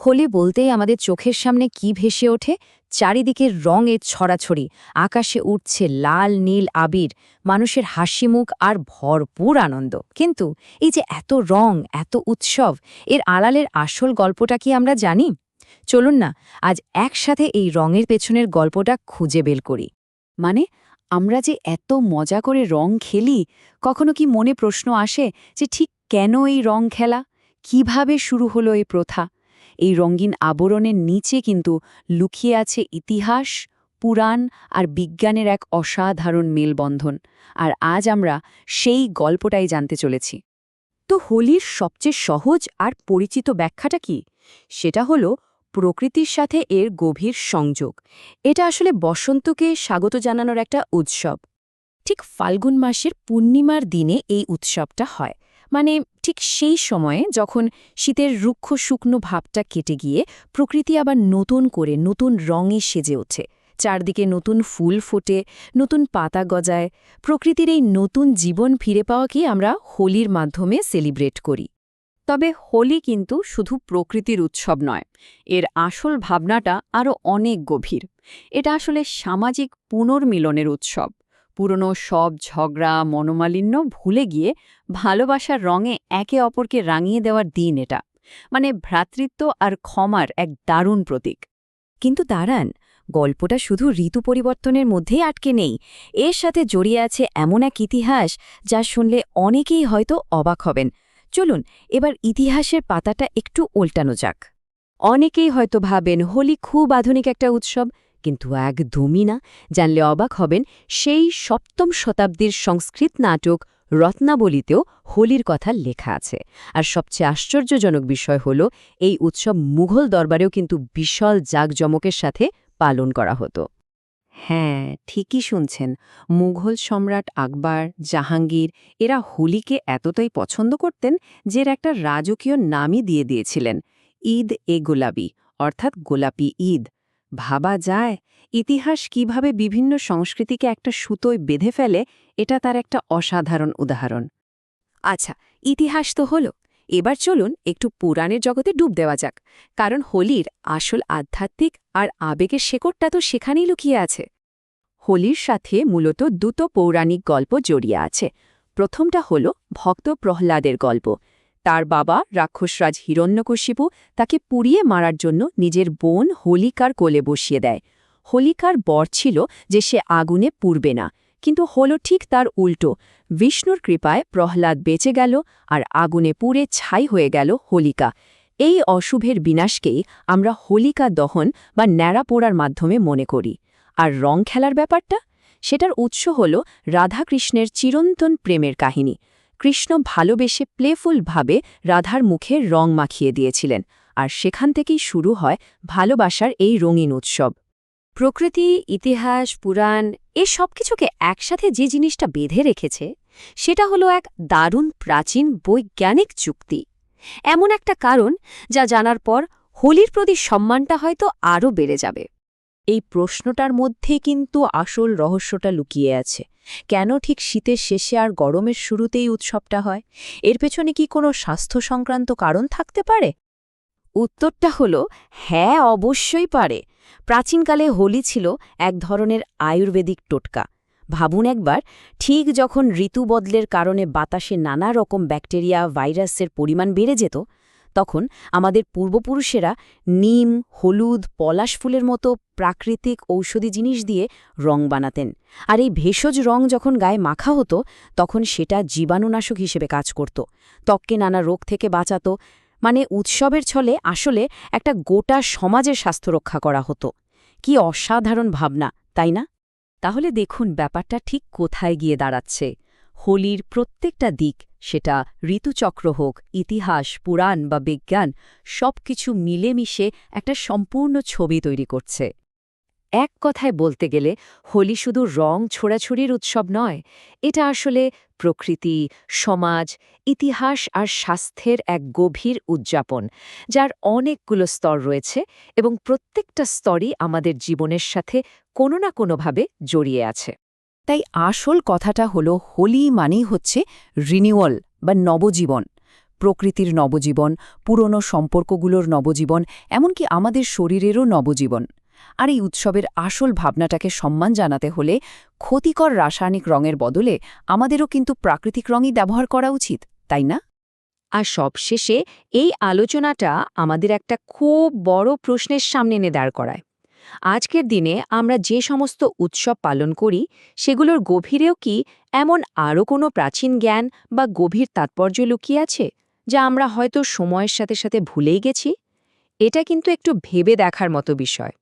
হোলি বলতেই আমাদের চোখের সামনে কি ভেসে ওঠে? চারিদিকে রঙের ছড়াছড়ি, আকাশে উঠছে লাল নীল আবির, মানুষের হাসিমুখ আর ভরপুর আনন্দ। কিন্তু এই যে এত রং, এত উৎসব, এর আড়ালের আসল গল্পটা কি আমরা জানি? চলুন না আজ একসাথে এই রঙের পেছনের গল্পটা খুঁজে বের করি। মানে আমরা যে এত মজা করে রং খেলি, কখনো কি মনে প্রশ্ন আসে যে ঠিক কেন এই রং খেলা, কিভাবে শুরু হলো এই প্রথা? এই রঙিন আবরণের নিচে কিন্তু লুকিয়ে আছে ইতিহাস, পুরাণ আর বিজ্ঞানের এক অসাধারণ মেলবন্ধন। আর আজ আমরা সেই গল্পটাই জানতে চলেছি। তো হোলির সবচেয়ে সহজ আর পরিচিত ব্যাখ্যাটা কি? সেটা হলো প্রকৃতির সাথে এর গভীর সংযোগ। এটা আসলে বসন্তকে স্বাগত জানানোর একটা উৎসব। ঠিক ফাল্গুন মাসের পূর্ণিমার দিনে এই উৎসবটা হয়, মানে ঠিক সেই সময়ে যখন শীতের রুক্ষ শুকনো ভাবটা কেটে গিয়ে প্রকৃতি আবার নতুন করে নতুন রঙে সেজে ওঠে। চারদিকে নতুন ফুল ফোটে, নতুন পাতা গজায়। প্রকৃতির এই নতুন জীবন ফিরে পাওয়াকে আমরা হোলির মাধ্যমে সেলিব্রেট করি। তবে হোলি কিন্তু শুধু প্রকৃতির উৎসব নয়, এর আসল ভাবনাটা আরও অনেক গভীর। এটা আসলে সামাজিক পুনর্মিলনের উৎসব। পুরনো সব ঝগড়া মনোমালিন্য ভুলে গিয়ে ভালোবাসার রঙে একে অপরকে রাঙিয়ে দেওয়ার দিন এটা। মানে ভ্রাতৃত্ব আর ক্ষমার এক দারুণ প্রতীক। কিন্তু দাঁড়ান, গল্পটা শুধু ঋতু পরিবর্তনের মধ্যেই আটকে নেই। এর সাথে জড়িয়ে আছে এমন এক ইতিহাস যা শুনলে অনেকেই হয়তো অবাক হবেন। চলুন এবার ইতিহাসের পাতাটা একটু উল্টানো যাক। অনেকেই হয়তো ভাবেন হোলি খুব আধুনিক একটা উৎসব, কিন্তু একদমই না। জানলে অবাক হবেন, সেই ৭ম শতাব্দীর সংস্কৃত নাটক রত্নাবলীতেও হোলির কথা লেখা আছে। আর সবচেয়ে আশ্চর্যজনক বিষয় হল, এই উৎসব মুঘল দরবারেও কিন্তু বিশাল জাঁকজমকের সাথে পালন করা হতো। হ্যাঁ, ঠিকই শুনছেন। মুঘল সম্রাট আকবর, জাহাঙ্গীর এরা হোলিকে এতটাই পছন্দ করতেন যে এর একটা রাজকীয় নামই দিয়ে দিয়েছিলেন, ঈদ-এ-গোলাপি, অর্থাৎ গোলাপি ঈদ। ভাবা যায় ইতিহাস কিভাবে বিভিন্ন সংস্কৃতিকে একটা সুতোয় বেঁধে ফেলে, এটা তার একটা অসাধারণ উদাহরণ। আচ্ছা, ইতিহাস তো হলো, এবার চলুন একটু পুরাণের জগতে ডুব দেওয়া যাক। কারণ হোলির আসল আধ্যাত্মিক আর আবেগের শেকড়টা তো সেখানেই লুকিয়ে আছে। হোলির সাথে মূলত দুটো পৌরাণিক গল্প জড়িয়ে আছে। প্রথমটা হল ভক্ত প্রহ্লাদের গল্প। তার বাবা রাক্ষসরাজ হিরণ্যকশিপু তাকে পুড়িয়ে মারার জন্য নিজের বোন হোলিকার কোলে বসিয়ে দেয়। হোলিকার বর ছিল যে সে আগুনে পুড়বে না, কিন্তু হল ঠিক তার উল্টো। বিষ্ণুর কৃপায় প্রহ্লাদ বেঁচে গেল আর আগুনে পুড়ে ছাই হয়ে গেল হোলিকা। এই অশুভের বিনাশকেই আমরা হোলিকা দহন বা ন্যাড়া পোড়ার মাধ্যমে মনে করি। আর রং খেলার ব্যাপারটা, সেটার উৎস হল রাধাকৃষ্ণের চিরন্তন প্রেমের কাহিনী। কৃষ্ণ ভালোবেসে প্লেফুলভাবে রাধার মুখে রং মাখিয়ে দিয়েছিলেন, আর সেখান থেকেই শুরু হয় ভালোবাসার এই রঙিন উৎসব। প্রকৃতি, ইতিহাস, পুরাণ এ সব কিছুকে একসাথে যে জিনিসটা বেঁধে রেখেছে, সেটা হলো এক দারুণ প্রাচীন বৈজ্ঞানিক যুক্তি। এমন একটা কারণ যা জানার পর হোলির প্রতি সম্মানটা হয়তো আরও বেড়ে যাবে। এই প্রশ্নটার মধ্যে কিন্তু আসল রহস্যটা লুকিয়ে আছে। কেন ঠিক শীতের শেষে আর গরমের শুরুতেই উৎসবটা হয়? এর পেছনে কি কোনো স্বাস্থ্য সংক্রান্ত কারণ থাকতে পারে? উত্তরটা হলো হ্যাঁ, অবশ্যই পারে। প্রাচীনকালে হোলি ছিল এক ধরনের আয়ুর্বেদিক টোটকা। ভাবুন একবার, ঠিক যখন ঋতু বদলের কারণে বাতাসে নানা রকম ব্যাকটেরিয়া, ভাইরাসের পরিমাণ বেড়ে যেত, তখন আমাদের পূর্বপুরুষেরা নিম, হলুদ, পলাশ ফুলের মতো প্রাকৃতিক ঔষধি জিনিস দিয়ে রং বানাতেন। আর এই ভেষজ রং যখন গায়ে মাখা হতো, তখন সেটা জীবাণুনাশক হিসেবে কাজ করত, ত্বককে নানা রোগ থেকে বাঁচাত। মানে উৎসবের ছলে আসলে একটা গোটা সমাজের স্বাস্থ্য রক্ষা করা হতো। কি অসাধারণ ভাবনা, তাই না? তাহলে দেখুন ব্যাপারটা ঠিক কোথায় গিয়ে দাঁড়াচ্ছে। হোলির প্রত্যেকটা দিক, সেটা ঋতুচক্র হোক, ইতিহাস, পুরাণ বা বিজ্ঞান, সবকিছু মিলেমিশে একটা সম্পূর্ণ ছবি তৈরি করছে। এক কথায় বলতে গেলে হোলি শুধু রং ছোড়াছুড়ির উৎসব নয়, এটা আসলে প্রকৃতি, সমাজ, ইতিহাস আর স্বাস্থ্যের এক গভীর উদযাপন, যার অনেকগুলো স্তর রয়েছে এবং প্রত্যেকটা স্তরই আমাদের জীবনের সাথে কোনো না কোনোভাবে জড়িয়ে আছে। তাই আসল কথাটা হলো হোলি মানেই হচ্ছে রিনিউয়াল বা নবজীবন। প্রকৃতির নবজীবন, পুরনো সম্পর্কগুলোর নবজীবন, এমনকি আমাদের শরীরেরও নবজীবন। আর এই উৎসবের আসল ভাবনাটাকে সম্মান জানাতে হলে ক্ষতিকর রাসায়নিক রঙের বদলে আমাদেরও কিন্তু প্রাকৃতিক রঙই ব্যবহার করা উচিত, তাই না? আর সবশেষে এই আলোচনাটা আমাদের একটা খুব বড় প্রশ্নের সামনে এনে দাঁড় করায়। আজকের দিনে আমরা যে সমস্ত উৎসব পালন করি সেগুলোর গভীরেও কি এমন আরও কোনো প্রাচীন জ্ঞান বা গভীর তাৎপর্য লুকিয়ে আছে যা আমরা হয়তো সময়ের সাথে সাথে ভুলেই গেছি? এটা কিন্তু একটু ভেবে দেখার মতো বিষয়।